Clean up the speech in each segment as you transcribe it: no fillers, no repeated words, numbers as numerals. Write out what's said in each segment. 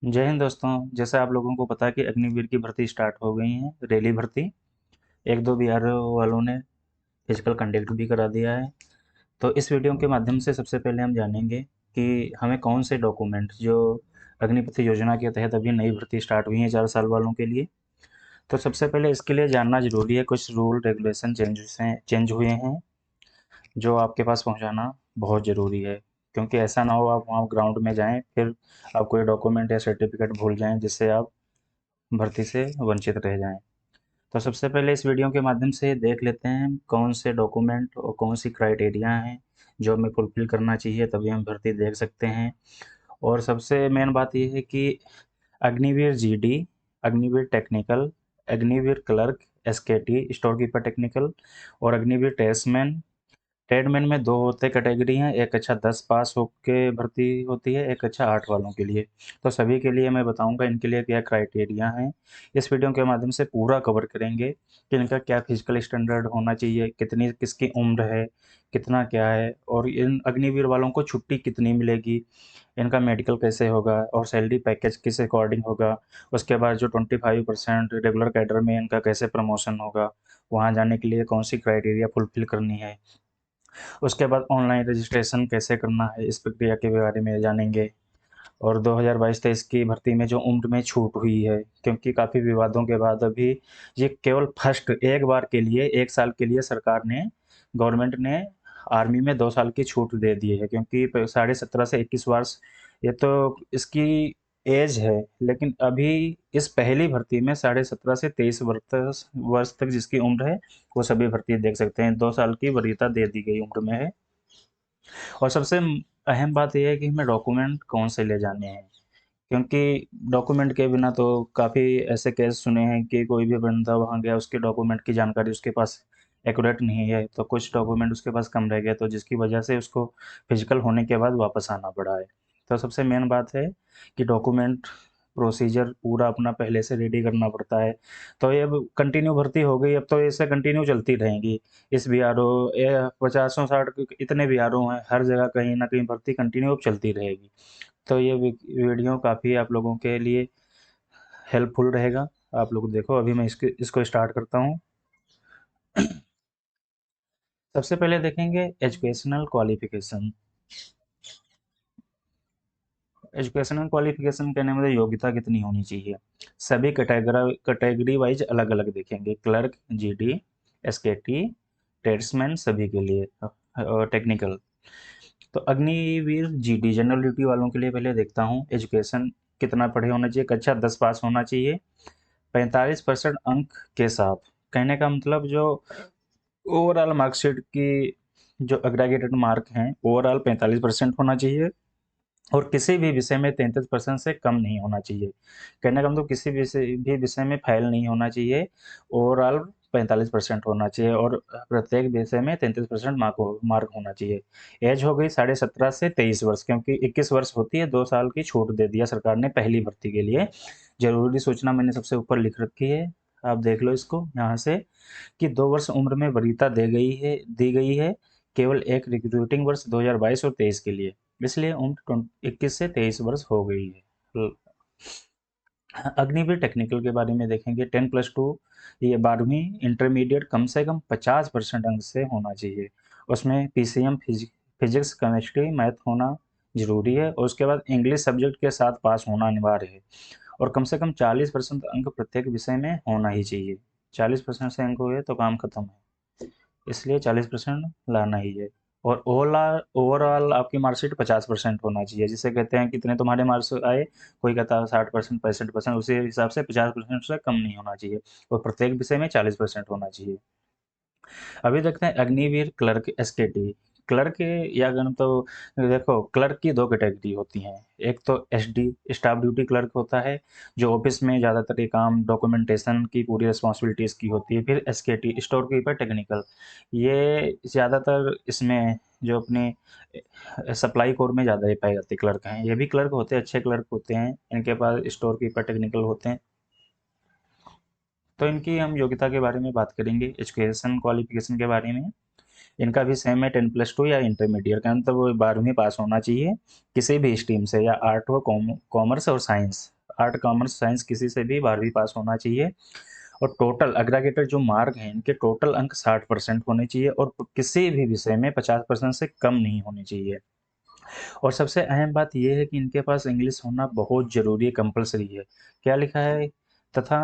जय हिंद दोस्तों। जैसे आप लोगों को पता है कि अग्निवीर की भर्ती स्टार्ट हो गई है, रैली भर्ती। एक दो बिहार वालों ने फिजिकल कंडक्ट भी करा दिया है। तो इस वीडियो के माध्यम से सबसे पहले हम जानेंगे कि हमें कौन से डॉक्यूमेंट जो अग्निपथ योजना के तहत अभी नई भर्ती स्टार्ट हुई है 4 साल वालों के लिए। तो सबसे पहले इसके लिए जानना जरूरी है, कुछ रूल रेगुलेशन चेंज हुए हैं जो आपके पास पहुंचाना बहुत ज़रूरी है। क्योंकि ऐसा ना हो आप वहाँ ग्राउंड में जाएं, फिर आप कोई डॉक्यूमेंट या सर्टिफिकेट भूल जाएं जिससे आप भर्ती से वंचित रह जाएं। तो सबसे पहले इस वीडियो के माध्यम से देख लेते हैं कौन से डॉक्यूमेंट और कौन सी क्राइटेरिया हैं जो हमें फुलफिल करना चाहिए, तभी हम भर्ती देख सकते हैं। और सबसे मेन बात यह है कि Agniveer GD, Agniveer technical, Agniveer clerk, एसकेटी store keeper technical और अग्निवीर ट्रेड्समैन। ट्रेडमैन में दो होते कैटेगरी हैं, एक कक्षा 10 पास होके भर्ती होती है, एक कक्षा 8 वालों के लिए। तो सभी के लिए मैं बताऊंगा इनके लिए क्या क्राइटेरिया हैं। इस वीडियो के माध्यम से पूरा कवर करेंगे कि इनका क्या फिजिकल स्टैंडर्ड होना चाहिए, कितनी किसकी उम्र है, कितना क्या है, और इन अग्निवीर वालों को छुट्टी कितनी मिलेगी, इनका मेडिकल कैसे होगा और सैलरी पैकेज किस अकॉर्डिंग होगा। उसके बाद जो 25% रेगुलर कैडर में इनका कैसे प्रमोशन होगा, वहाँ जाने के लिए कौन सी क्राइटेरिया फुलफिल करनी है। उसके बाद ऑनलाइन रजिस्ट्रेशन कैसे करना है, इस प्रक्रिया के बारे में जानेंगे। और 2022-23 की भर्ती में जो उम्र में छूट हुई है, क्योंकि काफ़ी विवादों के बाद अभी ये केवल फर्स्ट एक बार के लिए 1 साल के लिए सरकार ने, गवर्नमेंट ने आर्मी में 2 साल की छूट दे दी है। क्योंकि 17.5 से 21 वर्ष ये तो इसकी एज है, लेकिन अभी इस पहली भर्ती में 17.5 से 23 वर्ष वर्ष तक जिसकी उम्र है वो सभी भर्ती देख सकते हैं। 2 साल की वरीयता दे दी गई उम्र में है। और सबसे अहम बात यह है कि हमें डॉक्यूमेंट कौन से ले जाने हैं, क्योंकि डॉक्यूमेंट के बिना तो काफ़ी ऐसे केस सुने हैं कि कोई भी बंदा वहाँ गया, उसके डॉक्यूमेंट की जानकारी उसके पास एक्यूरेट नहीं है, तो कुछ डॉक्यूमेंट उसके पास कम रह गए, तो जिसकी वजह से उसको फिजिकल होने के बाद वापस आना पड़ा है। तो सबसे मेन बात है कि डॉक्यूमेंट प्रोसीजर पूरा अपना पहले से रेडी करना पड़ता है। तो ये अब कंटिन्यू भर्ती हो गई, अब तो ऐसे कंटिन्यू चलती रहेंगी। इस बी आर ओ, ये 50 60 इतने बी आर ओ हैं, हर जगह कहीं ना कहीं भर्ती कंटिन्यू अब चलती रहेगी। तो ये वीडियो काफ़ी आप लोगों के लिए हेल्पफुल रहेगा। आप लोग देखो, अभी मैं इसको स्टार्ट करता हूँ। सबसे पहले देखेंगे एजुकेशनल क्वालिफिकेशन। एजुकेशनल क्वालिफिकेशन कहने में योग्यता कितनी होनी चाहिए। सभी कैटेगरी वाइज अलग अलग देखेंगे, क्लर्क, जीडी, एसकेटी, ट्रेड्समैन सभी के लिए, और टेक्निकल। तो अग्निवीर जीडी जनरल ड्यूटी वालों के लिए पहले देखता हूँ एजुकेशन कितना पढ़े होना चाहिए। कक्षा 10 पास होना चाहिए 45% अंक के साथ। कहने का मतलब जो ओवरऑल मार्कशीट की जो एग्रीगेटेड मार्क हैं ओवरऑल 45% होना चाहिए, और किसी भी विषय में 33% से कम नहीं होना चाहिए। कहने का मतलब किसी विषय में फेल नहीं होना चाहिए। ओवरऑल 45% होना चाहिए और प्रत्येक विषय में 33% मार्क होना चाहिए। एज हो गई 17.5 से 23 वर्ष, क्योंकि 21 वर्ष होती है, 2 साल की छूट दे दिया सरकार ने पहली भर्ती के लिए। जरूरी सूचना मैंने सबसे ऊपर लिख रखी है, आप देख लो इसको यहाँ से, कि 2 वर्ष उम्र में वरीयता दी गई है केवल एक रिक्रूटिंग वर्ष 2022 और 23 के लिए। इसलिए उम्र 21 से 23 वर्ष हो गई है। अग्निवीर टेक्निकल के बारे में देखेंगे, 10+2, ये 12वीं इंटरमीडिएट कम से कम 50% अंक से होना चाहिए। उसमें पीसीएम फिजिक्स केमिस्ट्री मैथ होना जरूरी है, और उसके बाद इंग्लिश सब्जेक्ट के साथ पास होना अनिवार्य है। और कम से कम 40% अंक प्रत्येक विषय में होना ही चाहिए। 40% से अंक हुए तो काम खत्म है, इसलिए 40% लाना ही है। और ओवरऑल आपकी मार्कशीट 50% होना चाहिए, जिसे कहते हैं कितने तुम्हारे मार्क्स आए, कोई कहता है 60%, 65%, उसी हिसाब से 50% से कम नहीं होना चाहिए। और प्रत्येक विषय में 40% होना चाहिए। अभी देखते हैं अग्निवीर क्लर्क, एसकेटी। क्लर्क या अगर तो देखो, क्लर्क की दो कैटेगरी होती हैं। एक तो एसडी स्टाफ ड्यूटी क्लर्क होता है, जो ऑफिस में ज़्यादातर ये काम डॉक्यूमेंटेशन की पूरी रिस्पॉन्सिबिलिटीज की होती है। फिर एसकेटी स्टोर कीपर टेक्निकल, ये ज़्यादातर इसमें जो अपने सप्लाई कोर में ज़्यादा ये पाए जाते क्लर्क हैं। ये भी क्लर्क होते हैं, अच्छे क्लर्क होते हैं, इनके पास स्टोर कीपर टेक्निकल होते हैं। तो इनकी हम योग्यता के बारे में बात करेंगे, एजुकेशन क्वालिफिकेशन के बारे में। इनका भी सेम है 10+2 या इंटरमीडिएट का मतलब वो 12वीं पास होना चाहिए किसी भी स्ट्रीम से, या आर्ट हो, कॉमर्स और साइंस, आर्ट कॉमर्स साइंस किसी से भी 12वीं पास होना चाहिए। और टोटल अग्रीगेटेड जो मार्क हैं इनके टोटल अंक 60% होने चाहिए और किसी भी विषय में 50% से कम नहीं होने चाहिए। और सबसे अहम बात यह है कि इनके पास इंग्लिश होना बहुत ज़रूरी है, कंपलसरी है। क्या लिखा है, तथा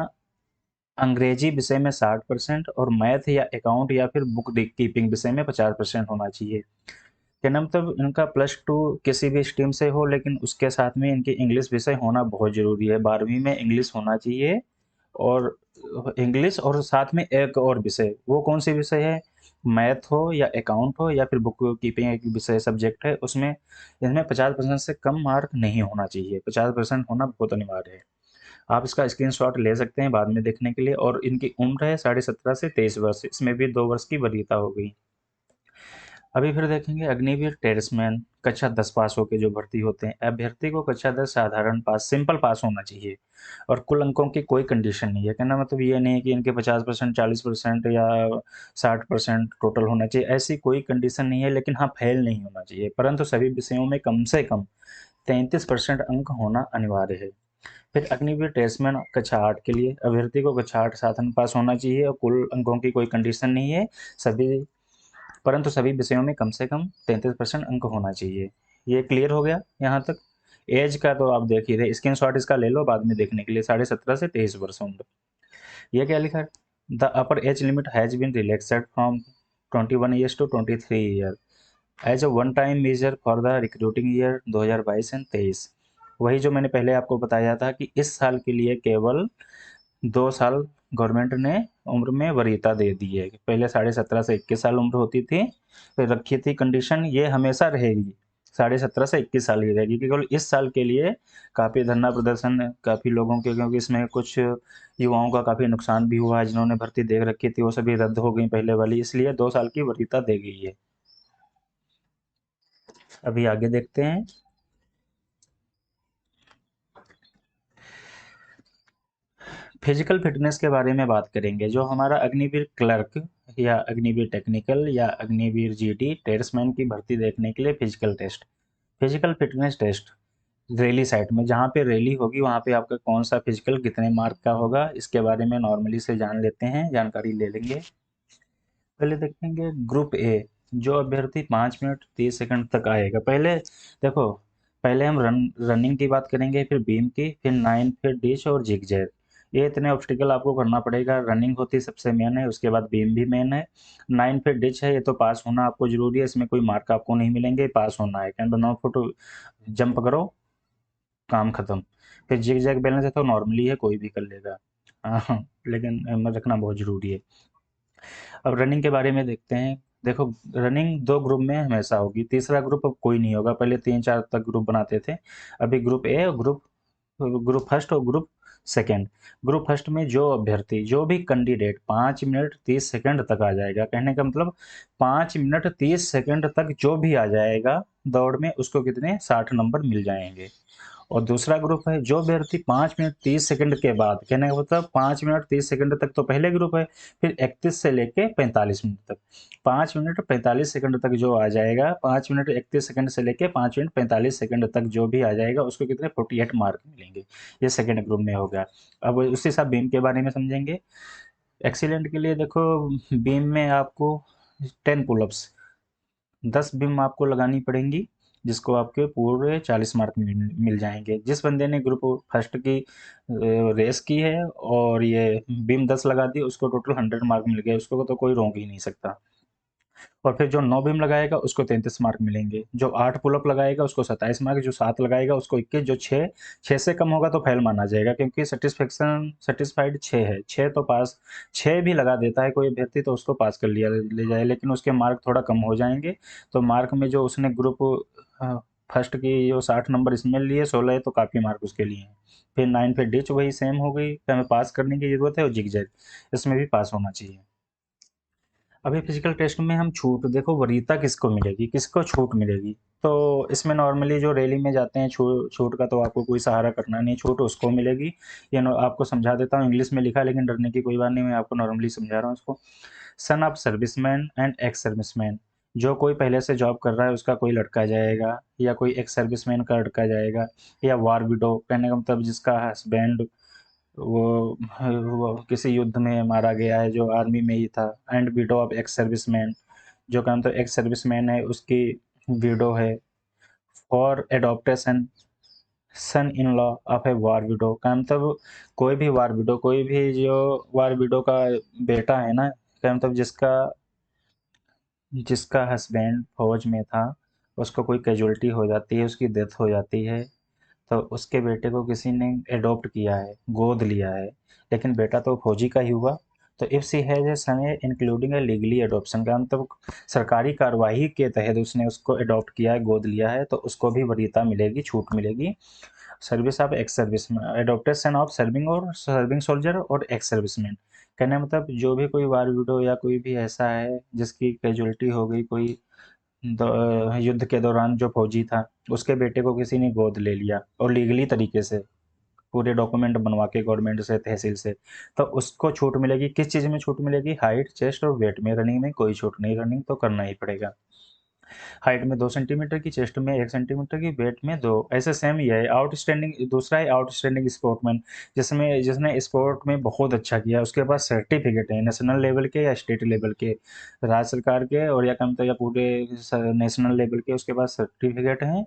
अंग्रेजी विषय में 60% और मैथ या अकाउंट या फिर बुक कीपिंग विषय में 50% होना चाहिए। कहना मतलब इनका +2 किसी भी स्ट्रीम से हो, लेकिन उसके साथ में इनकी इंग्लिश विषय होना बहुत ज़रूरी है। 12वीं में इंग्लिश होना चाहिए, और इंग्लिश और साथ में एक और विषय, वो कौन सी विषय है, मैथ हो या अकाउंट हो या फिर बुक कीपिंग एक विषय सब्जेक्ट है, उसमें इनमें 50% से कम मार्क नहीं होना चाहिए। 50% होना बहुत अनिवार्य है। आप इसका स्क्रीनशॉट ले सकते हैं बाद में देखने के लिए। और इनकी उम्र है 17.5 से 23 वर्ष, इसमें भी 2 वर्ष की वरीयता हो गई। अभी फिर देखेंगे अग्निवीर टेरेसमैन कक्षा 10 पास होकर जो भर्ती होते हैं। अभ्यर्थी को कक्षा 10 साधारण पास, सिंपल पास होना चाहिए और कुल अंकों की कोई कंडीशन नहीं है। कहना मतलब ये नहीं है कि इनके 50%, 40% या 60% टोटल होना चाहिए, ऐसी कोई कंडीशन नहीं है। लेकिन हाँ, फेल नहीं होना चाहिए, परंतु सभी विषयों में कम से कम 33% अंक होना अनिवार्य है। फिर अग्निवीर टेरेसमैन कक्षा 8 के लिए अभ्यर्थी को कक्षा 8 साधन पास होना चाहिए और कुल अंकों की कोई कंडीशन नहीं है, सभी परंतु सभी विषयों में कम से कम 33% अंक होना चाहिए। ये क्लियर हो गया यहाँ तक। एज का तो आप देख ही रहे, स्क्रीनशॉट इसका ले लो बाद में देखने के लिए। 17.5 से 23 वर्ष उम्र। ये क्या लिखा है, the upper age limit has been relaxed from 21 years to 23 year as a one time measure for the recruiting year 2022 and 23। वही जो मैंने पहले आपको बताया था कि इस साल के लिए केवल 2 साल गवर्नमेंट ने उम्र में वरीयता दे दी है। पहले 17.5 से 21 साल उम्र होती थी, फिर रखी थी कंडीशन, ये हमेशा रहेगी, 17.5 से 21 साल ही रहेगी। केवल इस साल के लिए काफ़ी धरना प्रदर्शन काफ़ी लोगों के, क्योंकि इसमें कुछ युवाओं का काफ़ी नुकसान भी हुआ है, जिन्होंने भर्ती देख रखी थी वो सभी रद्द हो गई पहले वाली, इसलिए 2 साल की वरीयता दे गई है। अभी आगे देखते हैं। फिजिकल फिटनेस के बारे में बात करेंगे। जो हमारा अग्निवीर क्लर्क या अग्निवीर टेक्निकल या अग्निवीर जीडी टेरेसमैन की भर्ती देखने के लिए physical test, physical fitness test rally site में, जहाँ पे रैली होगी वहाँ पे आपका कौन सा फिजिकल कितने मार्क का होगा, इसके बारे में नॉर्मली से जान लेते हैं, जानकारी ले लेंगे। पहले देखेंगे ग्रुप ए। जो अभ्यर्थी 5 मिनट 30 सेकंड तक आएगा, पहले देखो, पहले हम रनिंग की बात करेंगे, फिर बीम की, फिर 9, फिर डिश और जिग जैग। ये इतने ऑब्स्टिकल आपको करना पड़ेगा। रनिंग होती सबसे मेन है, उसके बाद बीम भी मेन है। 9 फिर डिच है, ये तो पास होना आपको जरूरी है, इसमें कोई मार्क आपको नहीं मिलेंगे, पास होना है। कैन 9 फुट जंप करो, काम खत्म। फिर जिग जैग बैलेंस है तो नॉर्मली है, कोई भी कर लेगा। हाँ, लेकिन रखना बहुत जरूरी है। अब रनिंग के बारे में देखते हैं। देखो, रनिंग 2 ग्रुप में हमेशा होगी, तीसरा ग्रुप अब कोई नहीं होगा। पहले 3-4 तक ग्रुप बनाते थे, अभी ग्रुप ए और ग्रुप ग्रुप फर्स्ट और ग्रुप सेकंड। ग्रुप फर्स्ट में जो अभ्यर्थी, जो भी कैंडिडेट 5 मिनट 30 सेकंड तक आ जाएगा, कहने का मतलब 5 मिनट 30 सेकंड तक जो भी आ जाएगा दौड़ में, उसको कितने 60 नंबर मिल जाएंगे। और दूसरा ग्रुप है जो अभ्यर्थी 5 मिनट 30 सेकंड के बाद, कहने का मतलब 5 मिनट 30 सेकंड तक तो पहले ग्रुप है, फिर 31 से लेके 45 मिनट तक, 5 मिनट 45 सेकंड तक जो आ जाएगा, 5 मिनट 31 सेकंड से लेके 5 मिनट 45 सेकंड तक जो भी आ जाएगा, उसको कितने 48 मार्क मिलेंगे। ये सेकंड ग्रुप में हो गया। अब उसी हिसाब बीम के बारे में समझेंगे। एक्सीलेंट के लिए देखो, बीम में आपको 10 पुलअप्स, 10 बीम आपको लगानी पड़ेंगी, जिसको आपके पूरे 40 मार्क मिल जाएंगे। जिस बंदे ने ग्रुप फर्स्ट की रेस की है और ये बीम 10 लगा दी, उसको टोटल 100 मार्क मिल गए, उसको तो कोई रोक ही नहीं सकता। और फिर जो 9 बीम लगाएगा उसको 33 मार्क मिलेंगे, जो 8 पुलअप लगाएगा उसको 27 मार्क, जो 7 लगाएगा उसको 21, जो 6 से कम होगा तो फेल माना जाएगा, क्योंकि सेटिस्फाइड 6 है, 6 तो पास, 6 भी लगा देता है कोई अभ्यर्थी तो उसको पास कर लिया ले जाए, लेकिन उसके मार्क थोड़ा कम हो जाएंगे। तो मार्क में जो उसने ग्रुप फर्स्ट की जो 60 नंबर इसमें लिए, 16 है तो काफ़ी मार्क उसके लिए हैं। फिर 9 फिर डिच वही सेम हो गई, हमें पास करने की जरूरत है, और जिग जैग इसमें भी पास होना चाहिए। अभी फिजिकल टेस्ट में हम छूट, देखो वरीयता किसको मिलेगी, किसको छूट मिलेगी। तो इसमें नॉर्मली जो रैली में जाते हैं, छूट का तो आपको कोई सहारा करना नहीं, छूट उसको मिलेगी। ये आपको समझा देता हूँ, इंग्लिश में लिखा है लेकिन डरने की कोई बात नहीं, मैं आपको नॉर्मली समझा रहा हूँ उसको। Son of serviceman and x serviceman, जो कोई पहले से जॉब कर रहा है उसका कोई लड़का जाएगा, या कोई एक्स सर्विसमैन का लड़का जाएगा, या वार विडो, कहने का मतलब जिसका हस्बैंड वो किसी युद्ध में मारा गया है, जो आर्मी में ही था, and widow of ex serviceman, जो का मतलब एक्स सर्विसमैन है उसकी विडो है। For adaptation son in law of a war widow, का मतलब कोई भी वार विडो, कोई भी जो वार विडो का बेटा है ना, का मतलब जिसका जिसका हस्बैंड फौज में था, उसको कोई कैजुअल्टी हो जाती है, उसकी डेथ हो जाती है, तो उसके बेटे को किसी ने एडॉप्ट किया है, गोद लिया है, लेकिन बेटा तो फौजी का ही हुआ। तो if she has a son including a legally adoption, का मतलब सरकारी कार्रवाई के तहत उसने उसको एडॉप्ट किया है, गोद लिया है, तो उसको भी वरीयता मिलेगी, छूट मिलेगी। सर्विस ऑफ एक्स सर्विस में एडॉप्टेशन ऑफ सर्विंग और सर्विंग सोल्जर और एक्स सर्विसमैन, कहने का मतलब जो भी कोई वार विडो या कोई भी ऐसा है जिसकी कैजुअल्टी हो गई कोई युद्ध के दौरान, जो फौजी था, उसके बेटे को किसी ने गोद ले लिया और लीगली तरीके से पूरे डॉक्यूमेंट बनवा के गवर्नमेंट से, तहसील से, तो उसको छूट मिलेगी। किस चीज़ में छूट मिलेगी? हाइट, चेस्ट और वेट में। रनिंग में कोई छूट नहीं, रनिंग तो करना ही पड़ेगा। हाइट में 2 सेंटीमीटर की, चेस्ट में 1 सेंटीमीटर की, वेट में 2, ऐसे सेम ही है। आउटस्टैंडिंग दूसरा है आउटस्टैंडिंग स्पोर्टमैन, जिसमें जिसने स्पोर्ट में बहुत अच्छा किया, उसके पास सर्टिफिकेट है नेशनल लेवल के या स्टेट लेवल के, राज्य सरकार के और या कम तो या पूरे नेशनल लेवल के, उसके पास सर्टिफिकेट हैं,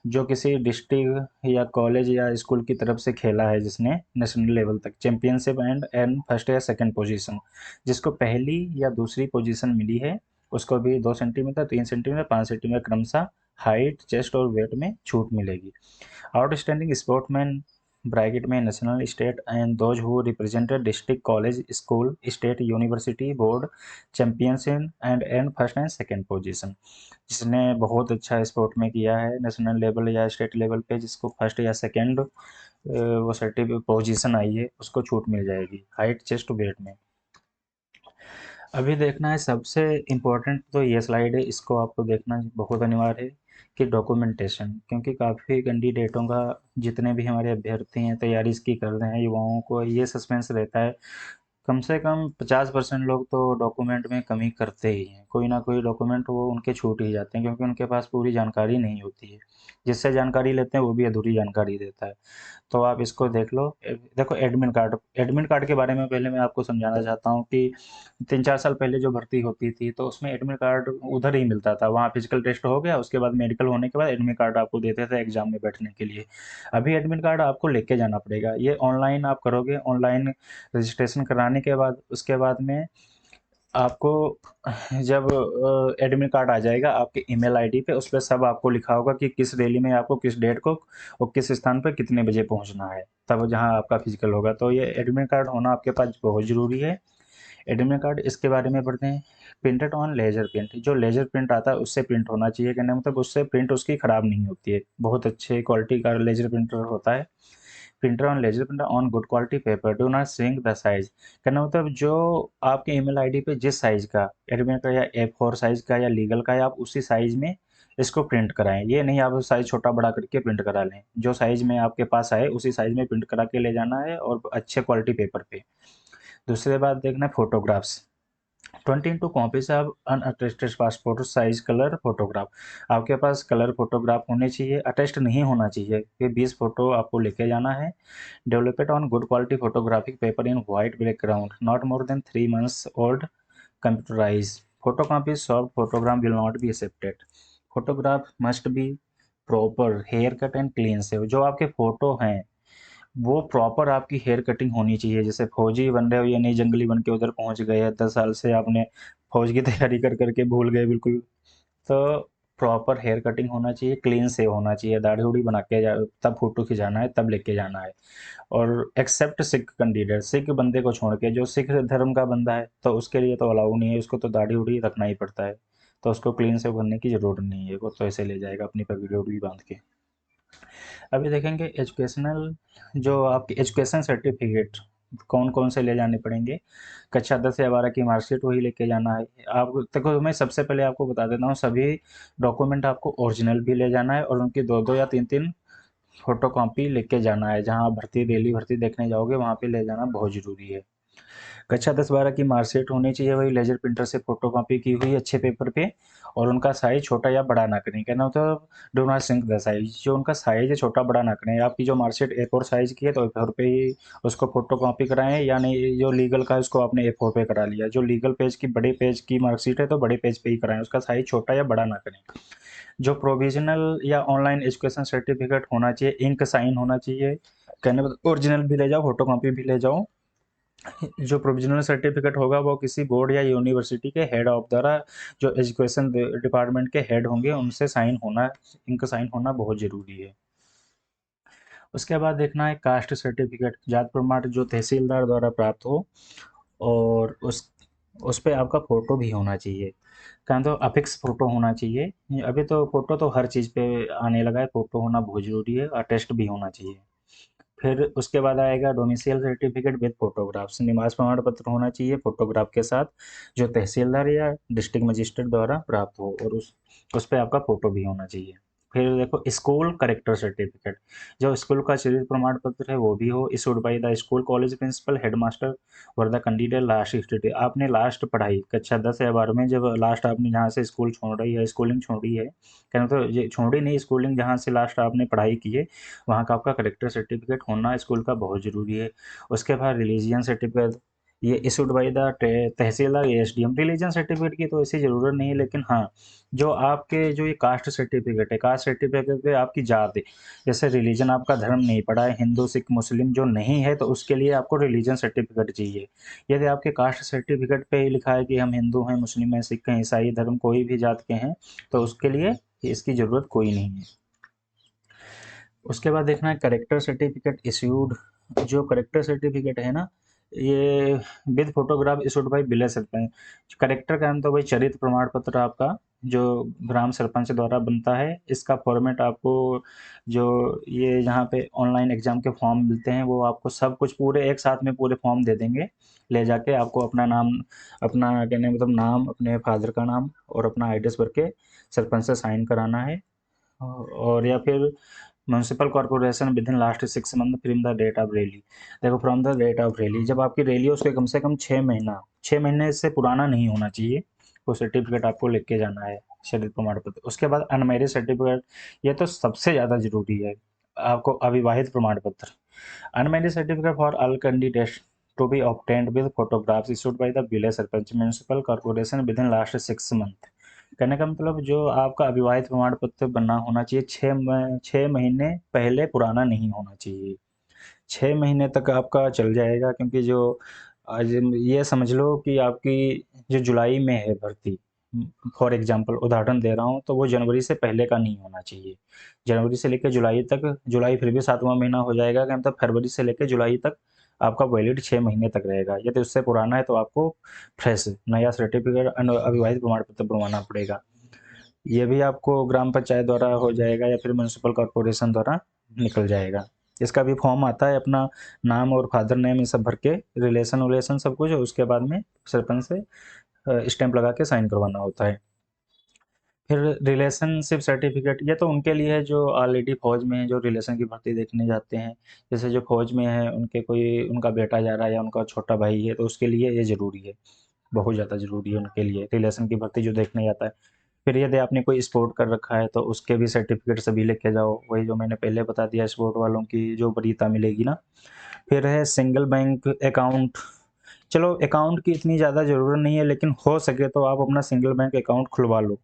जो किसी डिस्ट्रिक्ट या कॉलेज या स्कूल की तरफ से खेला है, जिसने नेशनल लेवल तक चैंपियनशिप एंड फर्स्ट या सेकंड पोजीशन, जिसको पहली या दूसरी पोजीशन मिली है, उसको भी 2 सेंटीमीटर, 3 सेंटीमीटर, 5 सेंटीमीटर क्रमशः हाइट, चेस्ट और वेट में छूट मिलेगी। आउटस्टैंडिंग स्पोर्टमैन ब्रैकेट में national, state and those who represented district, college, school, state, university, board championship and first and second position, जिसने बहुत अच्छा स्पोर्ट में किया है नेशनल लेवल या स्टेट लेवल पे, जिसको फर्स्ट या सेकंड वो सर्टिफिकेट पोजीशन आई है, उसको छूट मिल जाएगी हाइट, चेस्ट, वेट में। अभी देखना है सबसे इम्पोर्टेंट तो ये स्लाइड है, इसको आपको देखना बहुत अनिवार्य है कि डॉक्यूमेंटेशन, क्योंकि काफ़ी कैंडिडेटों का, जितने भी हमारे अभ्यर्थी हैं तैयारी इसकी कर रहे हैं, युवाओं को ये सस्पेंस रहता है, कम से कम 50% लोग तो डॉक्यूमेंट में कमी करते ही हैं, कोई ना कोई डॉक्यूमेंट वो उनके छूट ही जाते हैं, क्योंकि उनके पास पूरी जानकारी नहीं होती है, जिससे जानकारी लेते हैं वो भी अधूरी जानकारी देता है। तो आप इसको देख लो। देखो एडमिट कार्ड, एडमिट कार्ड के बारे में पहले मैं आपको समझाना चाहता हूँ कि 3-4 साल पहले जो भर्ती होती थी तो उसमें एडमिट कार्ड उधर ही मिलता था, वहाँ फिजिकल टेस्ट हो गया, उसके बाद मेडिकल होने के बाद एडमिट कार्ड आपको देते थे एग्जाम में बैठने के लिए। अभी एडमिट कार्ड आपको लेके जाना पड़ेगा, ये ऑनलाइन आप करोगे, ऑनलाइन रजिस्ट्रेशन कराने के बाद उसके बाद में आपको जब एडमिट कार्ड आ जाएगा आपके ईमेल आईडी पे, उस पर सब आपको लिखा होगा कि किस रैली में आपको किस डेट को और किस स्थान पर कितने बजे पहुंचना है, तब जहां आपका फिजिकल होगा। तो ये एडमिट कार्ड होना आपके पास बहुत ज़रूरी है। एडमिट कार्ड इसके बारे में पढ़ते हैं। प्रिंटेड ऑन लेजर प्रिंट, जो लेजर प्रिंट आता है उससे प्रिंट होना चाहिए, कहने का मतलब उससे प्रिंट उसकी ख़राब नहीं होती है, बहुत अच्छे क्वालिटी का लेजर प्रिंटर होता है। Printer on laser printer on good quality paper, do not shrink the size, कहना मतलब जो आपके ईमेल आईडी पे जिस साइज का एडमिट का या A4 साइज का या लीगल का है, आप उसी साइज में इसको प्रिंट कराएं, ये नहीं आप साइज छोटा बड़ा करके प्रिंट करा लें, जो साइज में आपके पास आए उसी साइज में प्रिंट करा के ले जाना है और अच्छे क्वालिटी पेपर पे। दूसरी बात देखना है photographs, 22 copies of unattested passport size colour photograph, आपके पास कलर फोटोग्राफ होने चाहिए, अटेस्ट नहीं होना चाहिए, ये 20 फोटो आपको लेके जाना है। Developed on good quality photographic paper in white background, not more than 3 months old, computerize, photocopy soft photograph will not be accepted, photograph must be proper hair cut and clean से, जो आपके photo हैं वो proper आपकी hair cutting होनी चाहिए, जैसे फौजी बन रहे हो या नहीं, जंगली बन के उधर पहुंच गए, 10 साल से आपने फौज की तैयारी कर करके भूल गए बिल्कुल, तो प्रॉपर हेयर कटिंग होना चाहिए, क्लीन से होना चाहिए, दाढ़ी उड़ी बना के तब फोटो खिंचाना है, तब लेके जाना है। और एक्सेप्ट सिख कैंडिडेट, सिख बंदे को छोड़ के, जो सिख धर्म का बंदा है तो उसके लिए तो अलाउ नहीं है, उसको तो दाढ़ी उड़ी रखना ही पड़ता है, तो उसको क्लीन से करने की ज़रूरत नहीं है, वो तो ऐसे ले जाएगा अपनी पगड़ी उड़ी बांध के। अभी देखेंगे एजुकेशनल, जो आपकी एजुकेशन सर्टिफिकेट कौन कौन से ले जाने पड़ेंगे। कक्षा 10 या 12 की मार्कशीट वही लेके जाना है। आप देखो, मैं सबसे पहले आपको बता देता हूँ, सभी डॉक्यूमेंट आपको ओरिजिनल भी ले जाना है और उनकी 2-2 या 3-3 फोटो कॉपी लेके जाना है, जहाँ आप भर्ती, दिल्ली भर्ती देखने जाओगे वहाँ पे ले जाना बहुत ज़रूरी है। कक्षा 10-12 की मार्कशीट होनी चाहिए, वही लेजर प्रिंटर से फोटोकॉपी की हुई अच्छे पेपर पे, और उनका साइज छोटा या बड़ा ना करें। कहना मतलब do not sink the size, जो उनका साइज है छोटा बड़ा ना करें। आपकी जो मार्कशीट A4 साइज की है तो A4 पे ही उसको फोटोकॉपी कराएं, या नहीं जो लीगल का है उसको आपने A4 पे करा लिया। जो लीगल पेज की बड़े पेज की मार्कशीट है तो बड़े पेज पे ही कराएं, उसका साइज छोटा या बड़ा ना करें। जो प्रोविजनल या ऑनलाइन एजुकेशन सर्टिफिकेट होना चाहिए, इंक साइन होना चाहिए। कहने मतलब ओरिजिनल भी ले जाओ, फोटोकॉपी भी ले जाओ। जो प्रोविजनल सर्टिफिकेट होगा वो किसी बोर्ड या यूनिवर्सिटी के हेड ऑफ द्वारा, जो एजुकेशन डिपार्टमेंट के हेड होंगे उनसे साइन होना, इनका साइन होना बहुत ज़रूरी है। उसके बाद देखना है कास्ट सर्टिफिकेट, जात प्रमाण जो तहसीलदार द्वारा प्राप्त हो, और उस पे आपका फ़ोटो भी होना चाहिए। कहना तो अफिक्स फ़ोटो होना चाहिए। अभी तो फ़ोटो तो हर चीज़ पे आने लगा है, फ़ोटो होना बहुत ज़रूरी है, और टेस्ट भी होना चाहिए। फिर उसके बाद आएगा डोमिसाइल सर्टिफिकेट विद फोटोग्राफ्स, निवास प्रमाण पत्र होना चाहिए फोटोग्राफ के साथ, जो तहसीलदार या डिस्ट्रिक्ट मजिस्ट्रेट द्वारा प्राप्त हो, और उस पे आपका फोटो भी होना चाहिए। फिर देखो स्कूल करेक्टर सर्टिफिकेट, जो स्कूल का चरित्र प्रमाण पत्र है वो भी हो, issued by the school college principal headmaster और द कैंडिडेट लास्ट स्टडी। आपने लास्ट पढ़ाई कक्षा 10 या 12 में जब लास्ट आपने जहाँ से स्कूल छोड़ी है, स्कूलिंग छोड़ी है, कहना तो ये छोड़ी नहीं, स्कूलिंग जहाँ से लास्ट आपने पढ़ाई की है वहाँ का आपका करेक्टर सर्टिफिकेट होना स्कूल का बहुत ज़रूरी है। उसके बाद रिलीजियन सर्टिफिकेट, ये इशूड बाय द तहसीलदार या एसडीएम। रिलीजन सर्टिफिकेट की तो ऐसी ज़रूरत नहीं है, लेकिन हाँ जो आपके जो ये कास्ट सर्टिफिकेट है, कास्ट सर्टिफिकेट पे आपकी जात है, जैसे रिलीजन आपका धर्म नहीं पड़ा है, हिंदू सिख मुस्लिम जो नहीं है, तो उसके लिए आपको रिलीजन सर्टिफिकेट चाहिए। यदि आपके कास्ट सर्टिफिकेट पे ही लिखा है कि हम हिंदू हैं, मुस्लिम हैं, सिख हैं, ईसाई धर्म कोई भी जात के हैं, तो उसके लिए इसकी ज़रूरत कोई नहीं है। उसके बाद देखना है करेक्टर सर्टिफिकेट इश्यूड, जो करेक्टर सर्टिफिकेट है ना, ये with photograph issued by village sarpanch. Character का नाम तो भाई चरित्र प्रमाण पत्र आपका जो ग्राम सरपंच द्वारा बनता है। इसका फॉर्मेट आपको जो ये जहाँ पे ऑनलाइन एग्जाम के फॉर्म मिलते हैं वो आपको सब कुछ पूरे एक साथ में पूरे फॉर्म दे देंगे। ले जाके आपको अपना नाम, अपना कहने मतलब नाम, अपने फादर का नाम और अपना एड्रेस भर के सरपंच से साइन कराना है। और या फिर municipal corporation within last 6 month from the date of rally. देखो from the date of rally, जब आपकी रैली है उसके कम से कम 6 महीना, 6 महीने से पुराना नहीं होना चाहिए, वो सर्टिफिकेट आपको लेके जाना है, शरीर प्रमाण पत्र। उसके बाद अनमेरिड सर्टिफिकेट, ये तो सबसे ज़्यादा जरूरी है, आपको अविवाहित प्रमाण पत्र। Unmarried certificate for all candidates to be obtained with photographs issued by the village sarpanch municipal corporation within last 6 month. कहने का मतलब जो आपका अविवाहित प्रमाण पत्र बनना होना चाहिए, 6 महीने पहले पुराना नहीं होना चाहिए। 6 महीने तक आपका चल जाएगा, क्योंकि जो आज ये समझ लो कि आपकी जो जुलाई में है भर्ती, फॉर एग्जांपल उदाहरण दे रहा हूँ, तो वो जनवरी से पहले का नहीं होना चाहिए। जनवरी से लेकर जुलाई तक, जुलाई फिर भी 7वां महीना हो जाएगा, कि मतलब फरवरी से लेकर जुलाई तक आपका वैलिड 6 महीने तक रहेगा। यदि उससे पुराना है तो आपको फ्रेश नया सर्टिफिकेट अविवाहित प्रमाण पत्र बनवाना पड़ेगा। ये भी आपको ग्राम पंचायत द्वारा हो जाएगा या फिर म्यूनसिपल कॉर्पोरेशन द्वारा निकल जाएगा। इसका भी फॉर्म आता है, अपना नाम और फादर नेम ये सब भर के, रिलेशन उलेशन सब कुछ, और उसके बाद में सरपंच से स्टैंप लगा के साइन करवाना होता है। फिर रिलेशनशिप सर्टिफिकेट, ये तो उनके लिए है जो ऑलरेडी फौज में है, जो रिलेशन की भर्ती देखने जाते हैं। जैसे जो फौज में है उनके कोई उनका बेटा जा रहा है या उनका छोटा भाई है, तो उसके लिए ये ज़रूरी है, बहुत ज़्यादा ज़रूरी है उनके लिए रिलेशन की भर्ती जो देखने जाता है। फिर यदि आपने कोई स्पोर्ट कर रखा है तो उसके भी सर्टिफिकेट सभी लेके जाओ, वही जो मैंने पहले बता दिया स्पोर्ट वालों की जो वरीयता मिलेगी ना। फिर है सिंगल बैंक अकाउंट, चलो अकाउंट की इतनी ज़्यादा ज़रूरत नहीं है, लेकिन हो सके तो आप अपना सिंगल बैंक अकाउंट खुलवा लो।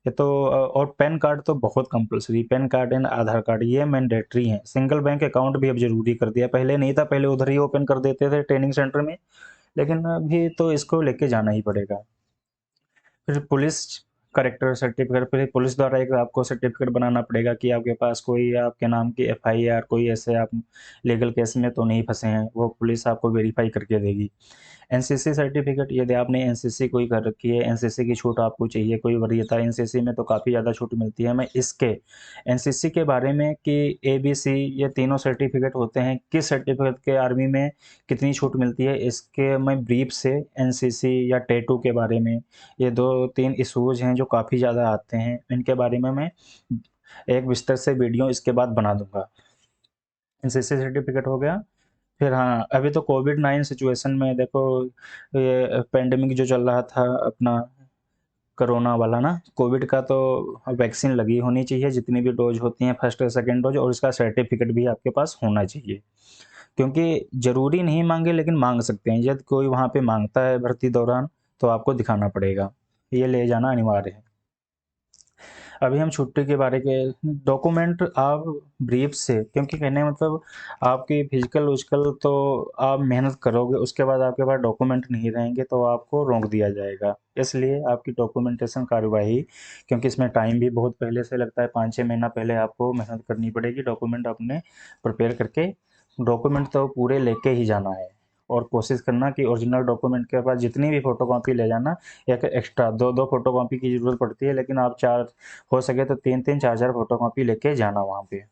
ये तो और पैन कार्ड तो बहुत compulsory, pan card and Aadhaar card ये मैंडेटरी है। सिंगल बैंक अकाउंट भी अब जरूरी कर दिया, पहले नहीं था, पहले उधर ही ओपन कर देते थे ट्रेनिंग सेंटर में, लेकिन अभी तो इसको लेके जाना ही पड़ेगा। फिर पुलिस करेक्टर सर्टिफिकेट, फिर पुलिस द्वारा एक आपको सर्टिफिकेट बनाना पड़ेगा कि आपके पास कोई आपके नाम की एफआईआर, कोई ऐसे आप लीगल केस में तो नहीं फंसे हैं, वो पुलिस आपको वेरीफाई करके देगी। एनसीसी सर्टिफिकेट, यदि आपने एनसीसी कोई कर रखी है, एनसीसी की छूट आपको चाहिए, कोई वरीयता एनसीसी में तो काफ़ी ज़्यादा छूट मिलती है। मैं इसके एनसीसी के बारे में कि एबीसी ये तीनों सर्टिफिकेट होते हैं, किस सर्टिफिकेट के आर्मी में कितनी छूट मिलती है, इसके मैं ब्रीफ से एनसीसी या टेटू के बारे में, ये 2-3 इशूज़ हैं जो काफ़ी ज़्यादा आते हैं, इनके बारे में मैं एक विस्तार से वीडियो इसके बाद बना दूँगा। एनसीसी सर्टिफिकेट हो गया। फिर हाँ, अभी तो कोविड-9 सिचुएशन में देखो, ये पेंडेमिक जो चल रहा था अपना कोरोना वाला ना, कोविड का तो वैक्सीन लगी होनी चाहिए, जितनी भी डोज़ होती हैं फर्स्ट और सेकंड डोज़, और उसका सर्टिफिकेट भी आपके पास होना चाहिए। क्योंकि ज़रूरी नहीं माँगे, लेकिन माँग सकते हैं। यदि कोई वहाँ पे माँगता है भर्ती दौरान, तो आपको दिखाना पड़ेगा। ये ले जाना अनिवार्य है। अभी हम छुट्टी के बारे के डॉक्यूमेंट आप ब्रीफ से, क्योंकि कहने का मतलब आपकी फिजिकल-विजिकल तो आप मेहनत करोगे, उसके बाद आपके पास डॉक्यूमेंट नहीं रहेंगे तो आपको रोक दिया जाएगा। इसलिए आपकी डॉक्यूमेंटेशन कार्यवाही, क्योंकि इसमें टाइम भी बहुत पहले से लगता है, 5-6 महीना पहले आपको मेहनत करनी पड़ेगी, डॉक्यूमेंट अपने प्रिपेयर करके, डॉक्यूमेंट तो पूरे लेके ही जाना है। और कोशिश करना कि ओरिजिनल डॉक्यूमेंट के पास जितनी भी फ़ोटोकॉपी ले जाना, एक एक्स्ट्रा 2-2 फ़ोटोकॉपी की ज़रूरत पड़ती है, लेकिन आप 4 हो सके तो 3-3 4-4 फ़ोटोकॉपी लेके जाना वहाँ पे।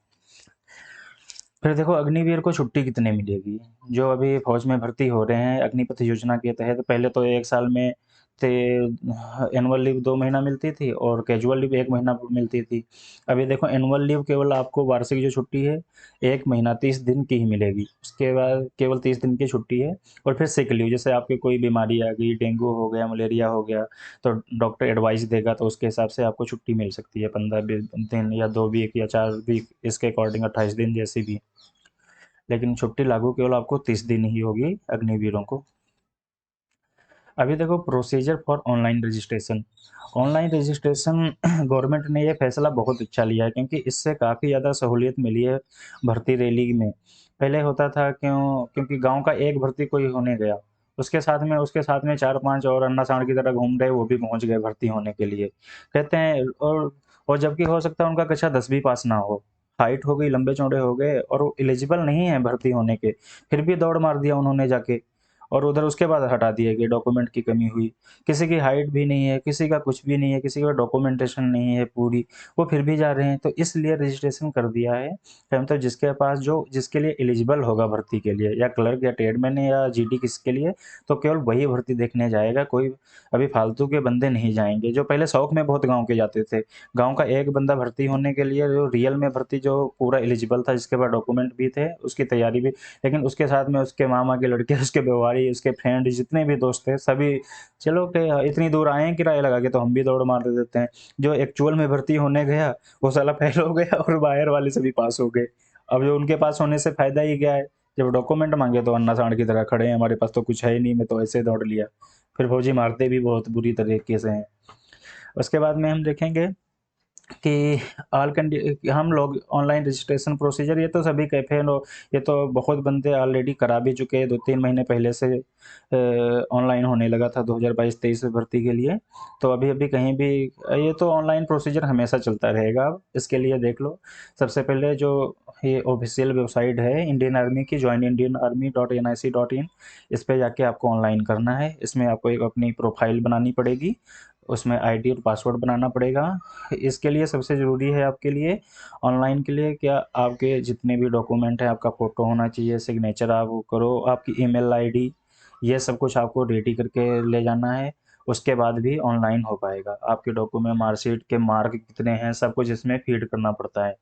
फिर देखो अग्निवीर को छुट्टी कितने मिलेगी? जो अभी फ़ौज में भर्ती हो रहे हैं अग्निपथ योजना के तहत, पहले तो 1 साल में थे, एनुअल लीव 2 महीना मिलती थी और कैजुअल लीव 1 महीना मिलती थी। अभी देखो एनुअल लीव केवल आपको वार्षिक जो छुट्टी है 1 महीना 30 दिन की ही मिलेगी। उसके बाद केवल 30 दिन की छुट्टी है। और फिर सिक लीव, जैसे आपकी कोई बीमारी आ गई, डेंगू हो गया, मलेरिया हो गया, तो डॉक्टर एडवाइस देगा तो उसके हिसाब से आपको छुट्टी मिल सकती है, 15-20 दिन या 2 वीक या 4 वीक, इसके अकॉर्डिंग 28 दिन जैसी भी। लेकिन छुट्टी लागू केवल आपको 30 दिन ही होगी अग्निवीरों को। अभी देखो procedure for online registration. Online registration government ने ये फैसला बहुत अच्छा लिया है, क्योंकि इससे काफ़ी ज़्यादा सहूलियत मिली है भर्ती रैली में। पहले होता था क्योंकि गांव का एक भर्ती कोई होने गया, उसके साथ में 4-5 और अन्ना सांड की तरह घूम रहे, वो भी पहुंच गए भर्ती होने के लिए, कहते हैं। और जबकि हो सकता है उनका कक्षा 10 भी पास ना हो, हाइट हो गई, लंबे चौड़े हो गए और वो एलिजिबल नहीं है भर्ती होने के, फिर भी दौड़ मार दिया उन्होंने जाके। और उधर उसके बाद हटा दिया कि डॉक्यूमेंट की कमी हुई। किसी की हाइट भी नहीं है, किसी का कुछ भी नहीं है, किसी का डॉक्यूमेंटेशन नहीं है पूरी, वो फिर भी जा रहे हैं। तो इसलिए रजिस्ट्रेशन कर दिया है कि मतलब जिसके पास जो जिसके लिए एलिजिबल होगा भर्ती के लिए, या क्लर्क या ट्रेडमैन या जीडी किसके लिए, तो केवल वही भर्ती देखने जाएगा। कोई अभी फालतू के बंदे नहीं जाएंगे, जो पहले शौक में बहुत गाँव के जाते थे। गाँव का एक बंदा भर्ती होने के लिए, जो रियल में भर्ती जो पूरा एलिजिबल था, जिसके पास डॉक्यूमेंट भी थे, उसकी तैयारी भी, लेकिन उसके साथ में उसके मामा के लड़के, उसके व्यवहारी, उसके फ्रेंड, जितने भी दोस्त थे सभी, चलो कि इतनी दूर आए हैं किराया लगा के, तो हम भी दौड़ मार दे देते हैं। जो एक्चुअल में भर्ती होने गया, वो साला फेल हो गया और बाहर वाले सभी पास हो गए। अब जो उनके पास होने से फायदा ही क्या है? जब डॉक्यूमेंट मांगे तो अन्ना सांड की तरह खड़े हैं, हमारे पास तो कुछ है ही नहीं, मैं तो ऐसे दौड़ लिया। फिर फौजी मारते भी बहुत बुरी तरीके से हैं। उसके बाद में हम देखेंगे कि हम लोग ऑनलाइन रजिस्ट्रेशन प्रोसीजर, ये तो सभी कैफ़े नो, ये तो बहुत बंदे ऑलरेडी करा भी चुके हैं, 2-3 महीने पहले से ऑनलाइन होने लगा था 2022-23 भर्ती के लिए। तो अभी-अभी कहीं भी ये तो ऑनलाइन प्रोसीजर हमेशा चलता रहेगा। अब इसके लिए देख लो, सबसे पहले जो ये ऑफ़िशियल वेबसाइट है इंडियन आर्मी की, joinindianarmy.nic.in, इस पे जाके आपको ऑनलाइन करना है। इसमें आपको एक अपनी प्रोफ़ाइल बनानी पड़ेगी, उसमें आईडी और पासवर्ड बनाना पड़ेगा। इसके लिए सबसे ज़रूरी है आपके लिए, ऑनलाइन के लिए, क्या आपके जितने भी डॉक्यूमेंट हैं, आपका फ़ोटो होना चाहिए, सिग्नेचर आप वो करो, आपकी ईमेल आईडी, ये सब कुछ आपको रेडी करके ले जाना है। उसके बाद भी ऑनलाइन हो पाएगा। आपके डॉक्यूमेंट, मार्कशीट के मार्क कितने हैं, सब कुछ इसमें फ़ीड करना पड़ता है।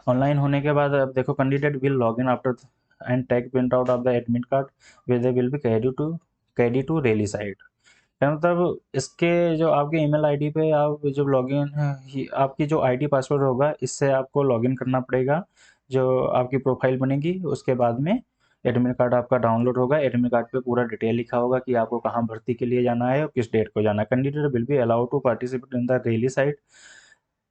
ऑनलाइन होने के बाद अब देखो, candidate will log in after and take print out of the admit card which they will be carry to rally site. क्या मतलब, इसके जो आपके ईमेल आईडी पे आप जब लॉगिन है, आपकी जो आईडी पासवर्ड होगा, इससे आपको लॉगिन करना पड़ेगा। जो आपकी प्रोफाइल बनेगी, उसके बाद में एडमिट कार्ड आपका डाउनलोड होगा। एडमिट कार्ड पे पूरा डिटेल लिखा होगा कि आपको कहाँ भर्ती के लिए जाना है और किस डेट को जाना है। Candidate will be allowed to participate in the rally site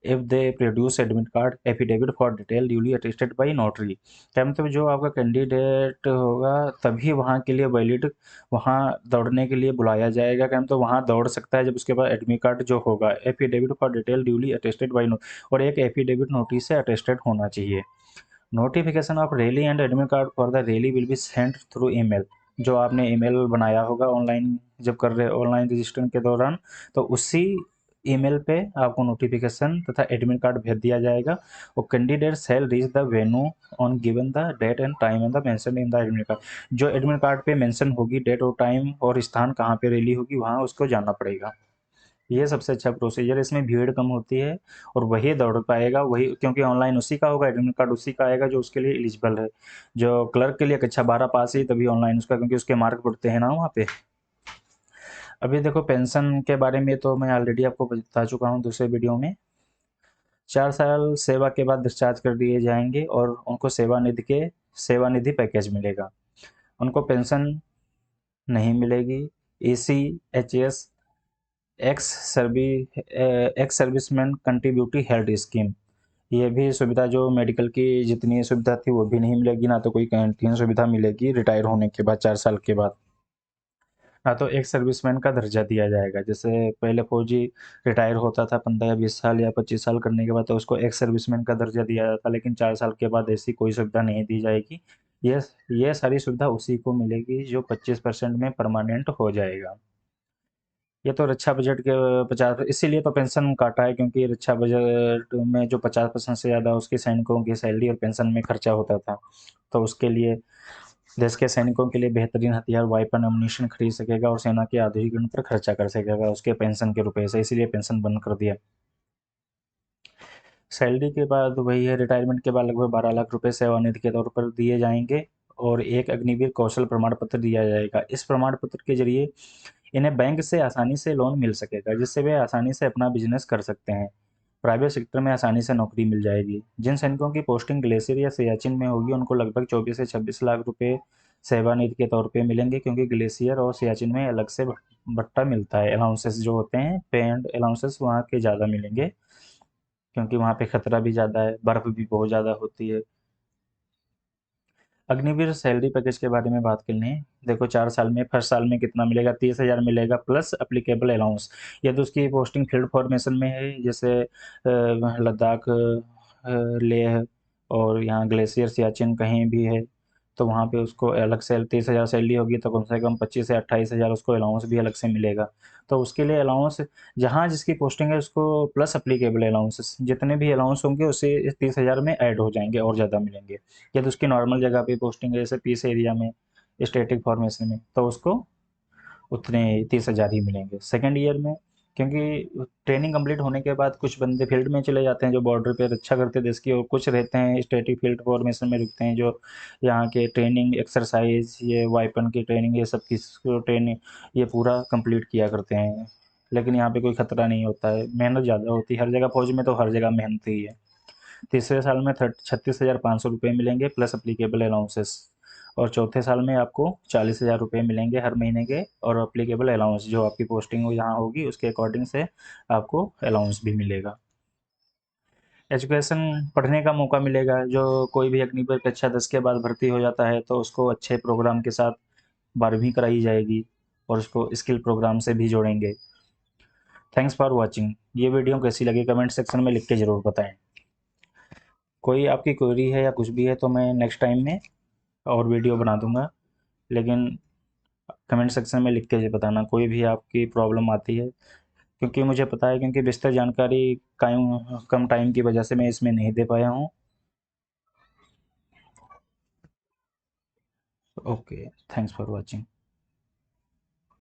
if they produce admit card affidavit for detail duly attested by notary. क्या मतलब, जो आपका कैंडिडेट होगा तभी वहाँ के लिए वैलिड, वहाँ दौड़ने के लिए बुलाया जाएगा। क्या मतलब, वहाँ दौड़ सकता है जब उसके पास एडमिट कार्ड जो होगा, affidavit for detail duly attested by note, और एक एफिडेविट नोटिस से अटेस्टेड होना चाहिए। Notification of rally and admit card for the rally will be sent through email. जो आपने ईमेल बनाया होगा ऑनलाइन, जब कर रहे ऑनलाइन रजिस्ट्रेशन के दौरान, तो उसी ईमेल पे आपको नोटिफिकेशन तथा एडमिट कार्ड भेज दिया जाएगा। और candidate shall reach the venue on given the date and time and the mention in the admit card. जो एडमिट कार्ड पे मेंशन होगी डेट और टाइम और स्थान कहाँ पे रैली होगी, वहाँ उसको जाना पड़ेगा। ये सबसे अच्छा प्रोसीजर, इसमें भीड़ कम होती है और वही दौड़ पाएगा, वही, क्योंकि ऑनलाइन उसी का होगा, एडमिट कार्ड उसी का आएगा जो उसके लिए एलिजिबल है। जो क्लर्क के लिए कक्षा 12 पास ही तभी ऑनलाइन उसका, क्योंकि उसके मार्क पड़ते हैं ना वहाँ पे। अभी देखो पेंशन के बारे में तो मैं ऑलरेडी आपको बता चुका हूँ दूसरे वीडियो में। 4 साल सेवा के बाद डिस्चार्ज कर दिए जाएंगे और उनको सेवानिधि पैकेज मिलेगा। उनको पेंशन नहीं मिलेगी। ACHS, ex serviceman contributory health scheme, ये भी सुविधा, जो मेडिकल की जितनी सुविधा थी वो भी नहीं मिलेगी, ना तो कोई कैंटीन सुविधा मिलेगी रिटायर होने के बाद 4 साल के बाद। ना तो एक सर्विसमैन का दर्जा दिया जाएगा, जैसे पहले फौजी रिटायर होता था 15 या 20 साल या 25 साल करने के बाद, तो उसको एक सर्विसमैन का दर्जा दिया जाता, लेकिन 4 साल के बाद ऐसी कोई सुविधा नहीं दी जाएगी। ये ये सारी सुविधा उसी को मिलेगी जो 25% में परमानेंट हो जाएगा। ये तो रक्षा बजट के 50, इसीलिए तो पेंशन काटा है, क्योंकि रक्षा बजट में जो 50% से ज़्यादा उसके सैनिकों की सैलरी और पेंशन में खर्चा होता था, तो उसके लिए देश के सैनिकों के लिए बेहतरीन हथियार, वाइपन, अम्यूनिशन खरीद सकेगा और सेना के आधुनिकीकरण पर खर्चा कर सकेगा उसके पेंशन के रुपए से, इसीलिए पेंशन बंद कर दिया। सैलरी के बाद वही है, रिटायरमेंट के बाद लगभग 12 लाख रुपए सेवानिधि के तौर पर दिए जाएंगे और एक अग्निवीर कौशल प्रमाण पत्र दिया जाएगा। इस प्रमाण पत्र के जरिए इन्हें बैंक से आसानी से लोन मिल सकेगा, जिससे वे आसानी से अपना बिजनेस कर सकते हैं। प्राइवेट सेक्टर में आसानी से नौकरी मिल जाएगी। जिन सैनिकों की पोस्टिंग ग्लेशियर या सियाचिन में होगी उनको लगभग 24 से 26 लाख रुपए सेवानिधि के तौर पे मिलेंगे, क्योंकि ग्लेशियर और सियाचिन में अलग से भत्ता मिलता है। अलाउंसेस जो होते हैं, पे एंड अलाउंसेस वहाँ के ज़्यादा मिलेंगे, क्योंकि वहाँ पे खतरा भी ज़्यादा है, बर्फ़ भी बहुत ज़्यादा होती है। अग्निवीर सैलरी पैकेज के बारे में बात कर लें। देखो 4 साल में, फर्स्ट साल में कितना मिलेगा, 30,000 मिलेगा प्लस अप्लीकेबल अलाउंस। ये तो उसकी पोस्टिंग फील्ड फॉर्मेशन में है, जैसे लद्दाख, लेह और यहाँ ग्लेशियर सियाचिन कहीं भी है, तो वहाँ पे उसको अलग से 30,000 सैलरी होगी, तो कम से कम 25 से 28 हज़ार उसको अलाउंस भी अलग से मिलेगा। तो उसके लिए अलाउंस, जहाँ जिसकी पोस्टिंग है उसको प्लस अप्लीकेबल अलाउंसेस, जितने भी अलाउंस होंगे उससे इस 30,000 में ऐड हो जाएंगे और ज़्यादा मिलेंगे। या तो उसकी नॉर्मल जगह पे पोस्टिंग है, जैसे पीस एरिया में, स्टैटिक फॉर्मेशन में, तो उसको उतने 30,000 ही मिलेंगे सेकेंड ईयर में। क्योंकि ट्रेनिंग कंप्लीट होने के बाद कुछ बंदे फील्ड में चले जाते हैं जो बॉर्डर पे रक्षा करते हैं देश की, और कुछ रहते हैं स्टैटिक फील्ड फॉर्मेशन में रुकते हैं, जो यहाँ के ट्रेनिंग एक्सरसाइज, ये वाइपन की ट्रेनिंग, ये सब की ट्रेनिंग ये पूरा कंप्लीट किया करते हैं। लेकिन यहाँ पे कोई खतरा नहीं होता है, मेहनत ज़्यादा होती है हर जगह, फौज में तो हर जगह मेहनत ही है। तीसरे साल में 36,500 रुपये मिलेंगे प्लस अप्लीकेबल अलाउंसेस, और चौथे साल में आपको 40,000 रुपये मिलेंगे हर महीने के, और अप्लीकेबल अलाउंस जो आपकी पोस्टिंग हो यहाँ होगी उसके अकॉर्डिंग से आपको अलाउंस भी मिलेगा। एजुकेशन, पढ़ने का मौका मिलेगा। जो कोई भी अग्निवीर कक्षा 10 के बाद भर्ती हो जाता है तो उसको अच्छे प्रोग्राम के साथ 12वीं कराई जाएगी और उसको स्किल प्रोग्राम से भी जोड़ेंगे। Thanks for watching. ये वीडियो कैसी लगी कमेंट सेक्शन में लिख के ज़रूर बताएं। कोई आपकी क्वेरी है या कुछ भी है तो मैं नेक्स्ट टाइम में और वीडियो बना दूंगा, लेकिन कमेंट सेक्शन में लिख के बताना कोई भी आपकी प्रॉब्लम आती है, क्योंकि मुझे पता है, क्योंकि विस्तार जानकारी कम टाइम की वजह से मैं इसमें नहीं दे पाया हूँ। Okay, thanks for watching.